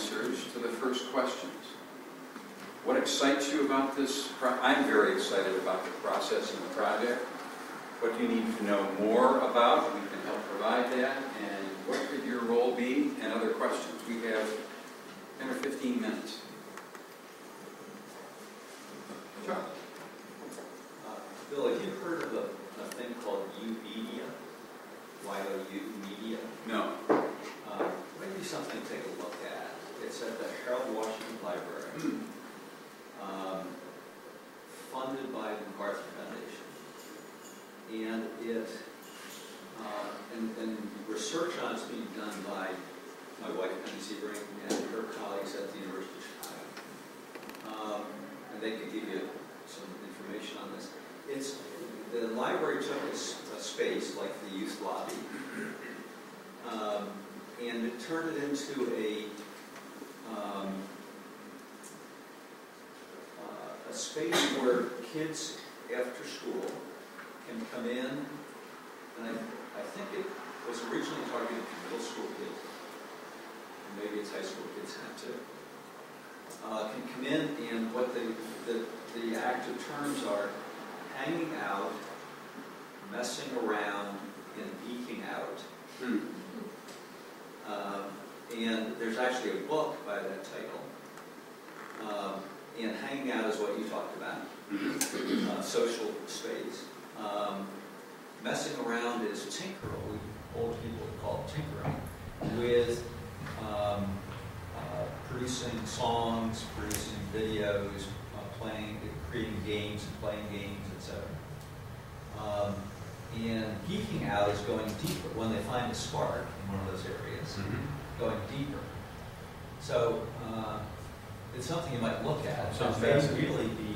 answers to the first questions. What excites you about this? I'm very excited about the process and the project. What do you need to know more about? We can help provide that. And what could your role be? And other questions. We have 10 or 15 minutes. Chuck. Bill, have you heard of a thing called U-Media? Y-O-U Media? No. Maybe something to take a look at. It's at the Harold Washington Library, funded by the MacArthur Foundation. And it, and research on it's being done by my wife, Penny Sebring, and her colleagues at the University of Chicago. And they could give you some information on this. The library took a space like the youth lobby, and it turned it into a space where kids after school can come in, and I think it was originally targeted to middle school kids, and maybe it's high school kids now too, can come in, and what the active terms are hanging out, messing around, and geeking out. And there's actually a book by that title. And hanging out is what you talked about, social space. Messing around is tinkering, old people call it tinkering, with producing songs, producing videos, creating games and playing games, etc. And geeking out is going deeper. When they find a spark in one of those areas, going deeper. So it's something you might look at. Sounds may fascinating. really be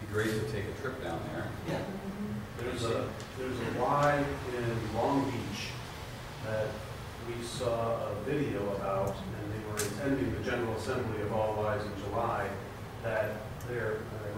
great to take a trip down there. Yeah. There's a Y in Long Beach that we saw a video about, and they were attending the General Assembly of All Ys in July, that I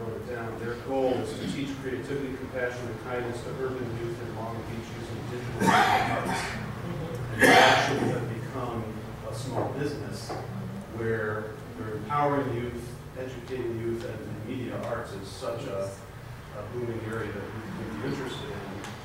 wrote it down, their goal is to teach creativity, compassion, and kindness to urban youth in Long Beach using digital arts. And they actually have become a small business where they're empowering youth, educating youth, and the media arts is such a booming area that we can be interested in,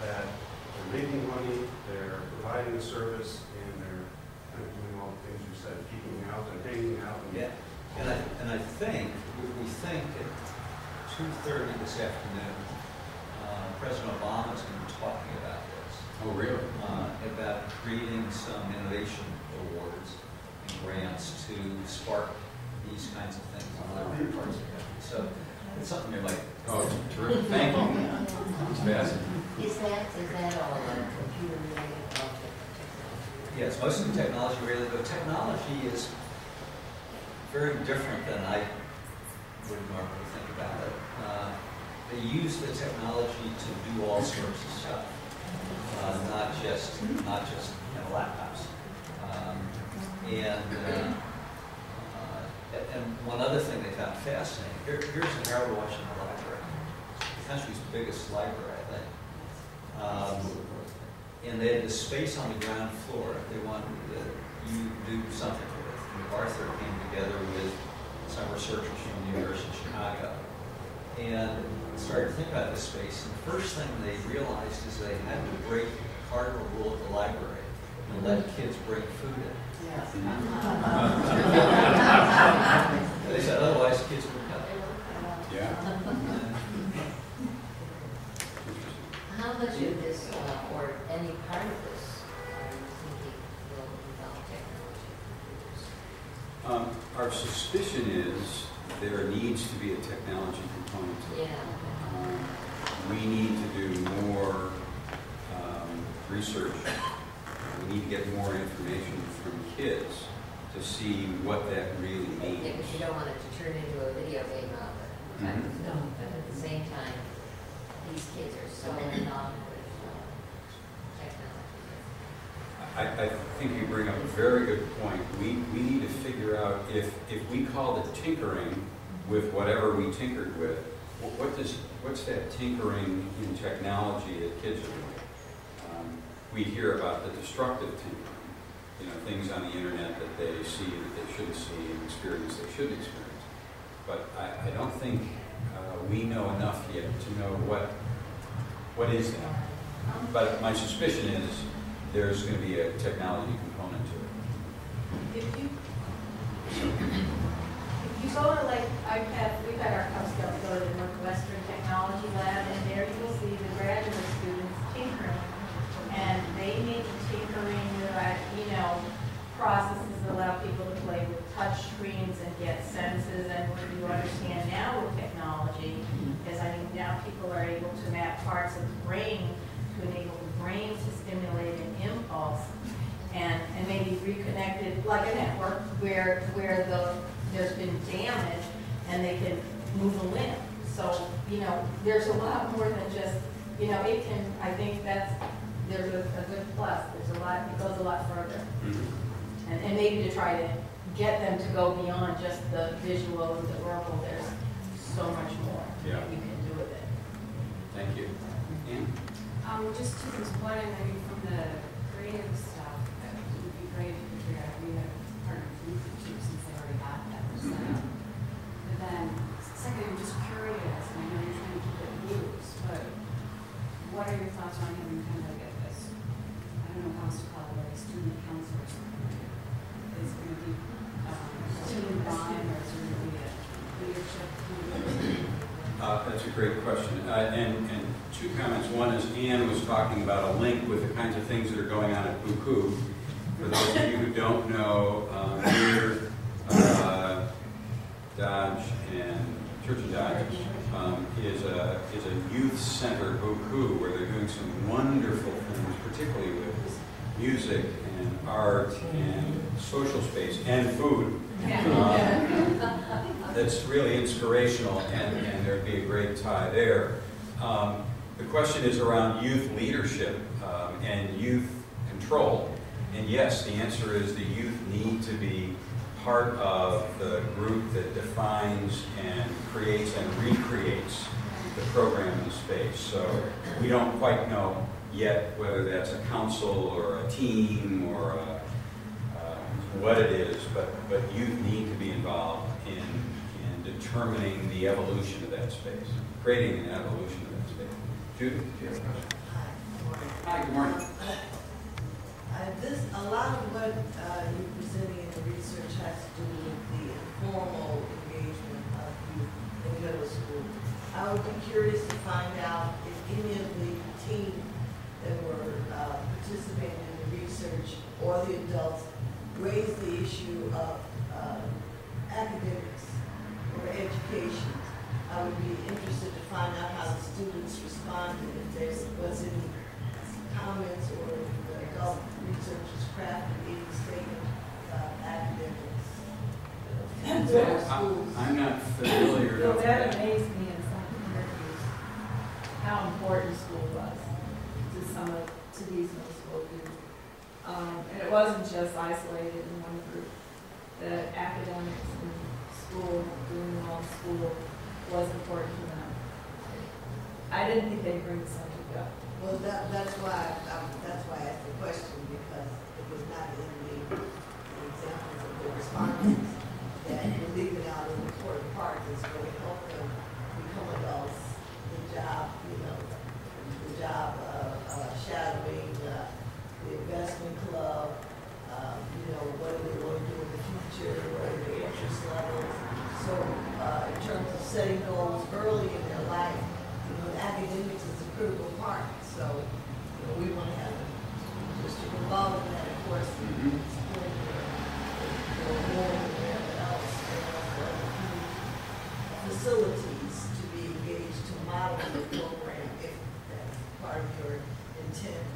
that they're making money, they're providing a service, and they're kind of doing all the things you said, geeking out and hanging out. And yeah. And I think, we think at 2:30 this afternoon, President Obama is going to be talking about this. Oh, really? About creating some innovation awards and grants to spark these kinds of things in other parts of the country. So it's something you might. Oh, terrific. Thank you. It's fascinating. Is that all computer related? Yeah, it's mostly technology related, but technology is very different than I would normally think about it. They use the technology to do all sorts of stuff, not just laptops. And one other thing they found fascinating. Here's the Harold Washington Library, the country's biggest library, I think. And they had this space on the ground floor. They wanted you to do something with it. MacArthur came together with some researchers from the University of Chicago and started to think about this space. And the first thing they realized is they had to break the cardinal rule of the library and let kids bring food in. Yes. They said otherwise kids would cut. Yeah. How much of this, or any part of this, are you thinking will involve technology? Our suspicion is there needs to be a technology component to it. Yeah. We need to do more research. We need to get more information from kids to see what that really means. Yeah, because you don't want it to turn into a video game of it. But at the same time, these kids are so involved with technology. I think you bring up a very good point. We need to figure out if we called it tinkering with whatever we tinkered with, what's that tinkering in technology that kids are doing? We hear about the destructive tinkering, things on the internet that they see that they shouldn't see and experience they shouldn't experience. But I don't think we know enough yet to know what is that. But my suspicion is there's going to be a technology component to it. If you go to, like, we've had our Cub Scouts go to the Northwestern Technology Lab, and there you will see the graduate students tinkering. And they make tinkering, processes that allow people to play with touch screens and get senses, and what you understand now with technology is, now people are able to map parts of the brain to enable the brain to stimulate an impulse and maybe reconnect it like a network where there's been damage and they can move a limb. So, there's a lot more than just, it can, I think there's a good plus. There's a lot, it goes a lot further. And maybe to try to get them to go beyond just the visual and the verbal, there's so much more that you can do with it. Thank you. Ann? Just two things. One, from the creative stuff, it would be great if we figure out we have partnered with YouTube since they already got that set up. But then, second, I'm just curious, and I know you're trying to keep it loose, but what are your thoughts on having kind of like this, I don't know how else to call it, like a student counselor or something? Is it going to be student buying, or is it going to be a leadership? That's a great question. And two comments. One is Ann was talking about a link with the kinds of things that are going on at Buku. For those of you who don't know, here, Dodge and Church of Dodge is a youth center, Buku, where they're doing some wonderful things, particularly with music and art and social space and food. That's really inspirational, and there'd be a great tie there. The question is around youth leadership and youth control. And yes, the answer is the youth need to be part of the group that defines and creates and recreates the program in the space. So we don't quite know yet whether that's a council or a team or what it is, but youth need to be involved in determining the evolution of that space, creating an evolution of that space. Judith, do you have a question? Hi, good morning. A lot of what you're presenting in the research has to do with the informal engagement of youth in middle school. I would be curious to find out if any of the team that were participating in the research or the adults raised the issue of academics or education. I would be interested to find out how the students responded, if there was any comments or if the adult researchers crafted any statement about academics. I'm not familiar So with that that. amazed me in some interviews, how important school was to these middle school youth. And it wasn't just isolated in one group. The academics and school, doing well in school, was important to them. I didn't think they'd bring the subject up. Well, that's why I asked the question, because it was not in the examples of the responses that you're leaving out an important part that's going to help them become adults. The job of shadowing, the investment club, what do they want to do in the future, what are their interest levels. So in terms of setting goals early in their life, academics is a critical part. So we want to have a district involved in that, of course, supporting more than wherever else, facilities to be engaged to model the program, if that's part of your intent,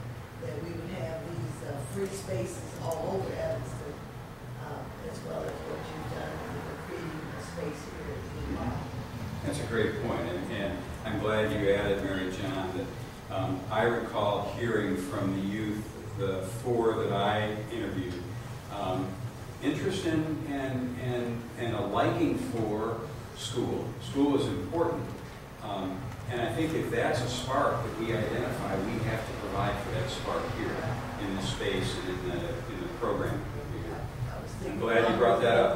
that we would have these free spaces all over Evanston, as well as what you've done in creating a space here at the mall. That's a great point, and I'm glad you added, Mary John, that I recall hearing from the youth, the 4 that I interviewed, interest in and a liking for school. School is important, and I think if that's a spark that we identify, we have to provide for that spark here in the space and in the program. I was I'm thinking glad you brought that up.